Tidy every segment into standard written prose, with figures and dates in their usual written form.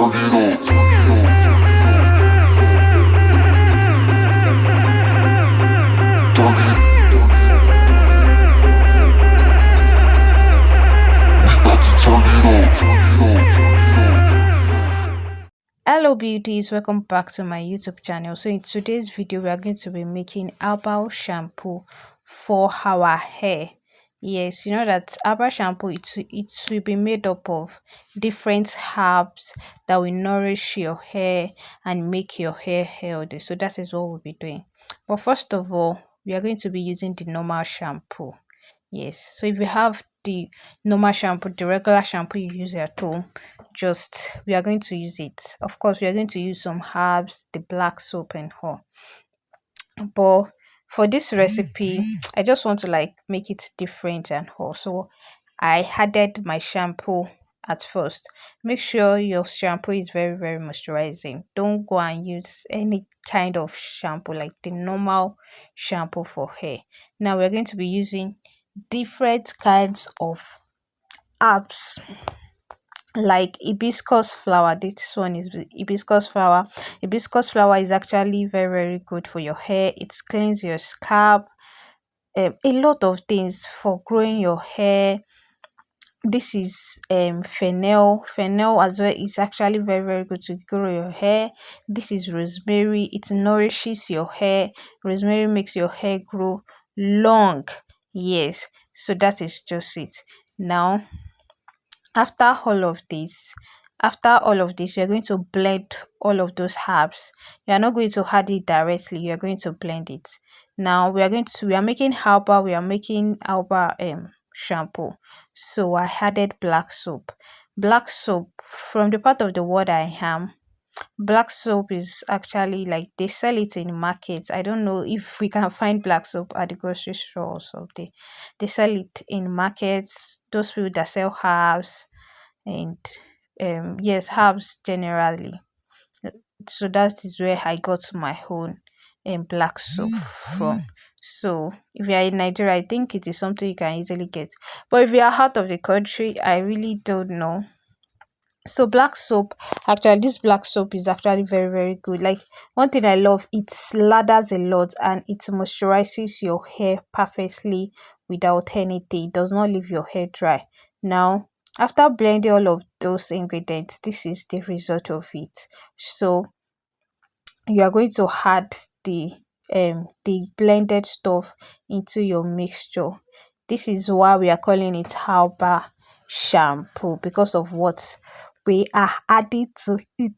Hello beauties, welcome back to my YouTube channel. So in today's video we are going to be making herbal shampoo for our hair. Yes, you know that herbal shampoo, it will be made up of different herbs that will nourish your hair and make your hair healthy. So that is what we'll be doing. But first of all, we are going to be using the normal shampoo. Yes, so if you have the normal shampoo, the regular shampoo you use at home, just we are going to use it. Of course, we are going to use some herbs, the black soap and all. But for this recipe, I just want to like make it different and all. So I added my shampoo at first. Make sure your shampoo is very moisturizing. Don't go and use any kind of shampoo like the normal shampoo for hair. Now we're going to be using different kinds of herbs like hibiscus flower. This one is hibiscus flower. Hibiscus flower is actually very good for your hair. It cleans your scalp, a lot of things for growing your hair. This is fennel as well. Is actually very good to grow your hair. This is rosemary. It nourishes your hair. Rosemary makes your hair grow long. Yes, so that is just it. Now after all of this, you're going to blend all of those herbs. You are not going to add it directly, you're going to blend it. Now we are making herbal shampoo. So I added black soap. Black soap, from the part of the world I am, black soap is actually like they sell it in markets. I don't know if we can find black soap at the grocery store or something. They sell it in markets, those people that sell herbs and yes, herbs generally. So that is where I got my own black soap from. So if you are in Nigeria, I think it is something you can easily get. But if you are out of the country, I really don't know. So black soap, actually this black soap is actually very good. Like one thing I love, it lathers a lot and it moisturizes your hair perfectly without anything. It does not leave your hair dry. Now after blending all of those ingredients, this is the result of it. So you are going to add the blended stuff into your mixture. This is why we are calling it herbal shampoo, because of what we are adding to it.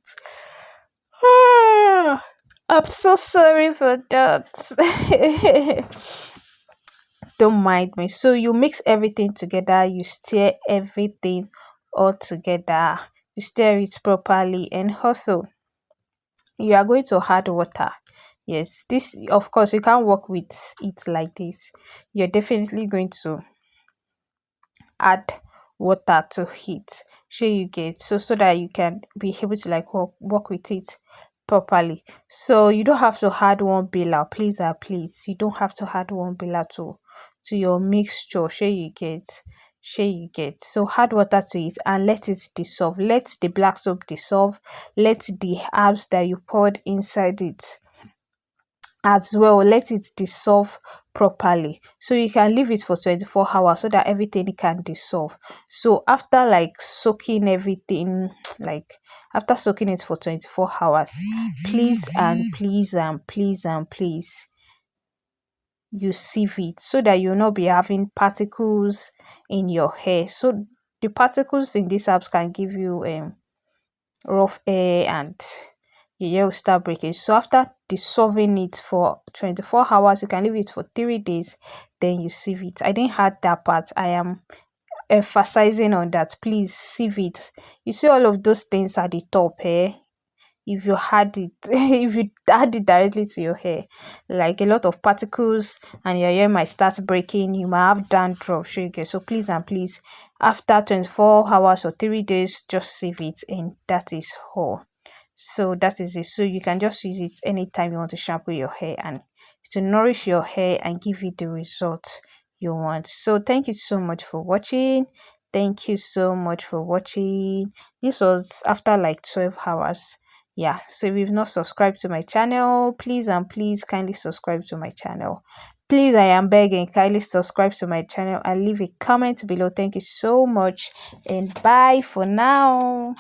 I'm so sorry for that. Don't mind me. So you mix everything together, you stir everything all together, you stir it properly, and also you are going to add water. Yes, this, of course, you can't work with it like this. You're definitely going to add water to it. Sure you get, so that you can be able to like work with it properly. So you don't have to add one bailer, please you don't have to add one bailer to your mixture. Sure you get. So add water to it and let it dissolve. Let the black soap dissolve. Let the herbs that you poured inside it as well, let it dissolve properly. So you can leave it for 24 hours so that everything can dissolve. So after like soaking everything, like after soaking it for 24 hours, please you sieve it so that you'll not be having particles in your hair. So the particles in these herbs can give you rough hair and your hair will start breaking. So after dissolving it for 24 hours, you can leave it for 3 days, then you sieve it. I didn't add that part. I am emphasizing on that. Please sieve it. You see all of those things at the top here. If you had it if you add it directly to your hair, like a lot of particles, and your hair might start breaking, you might have dandruff. So please after 24 hours or 3 days, just sieve it, and that is all. So that is it. So you can just use it anytime you want to shampoo your hair and to nourish your hair and give you the result you want. So thank you so much for watching. Thank you so much for watching. This was after like 12 hours. Yeah, so if you've not subscribed to my channel, please and please kindly subscribe to my channel. Please, I am begging, kindly subscribe to my channel and leave a comment below. Thank you so much, and bye for now.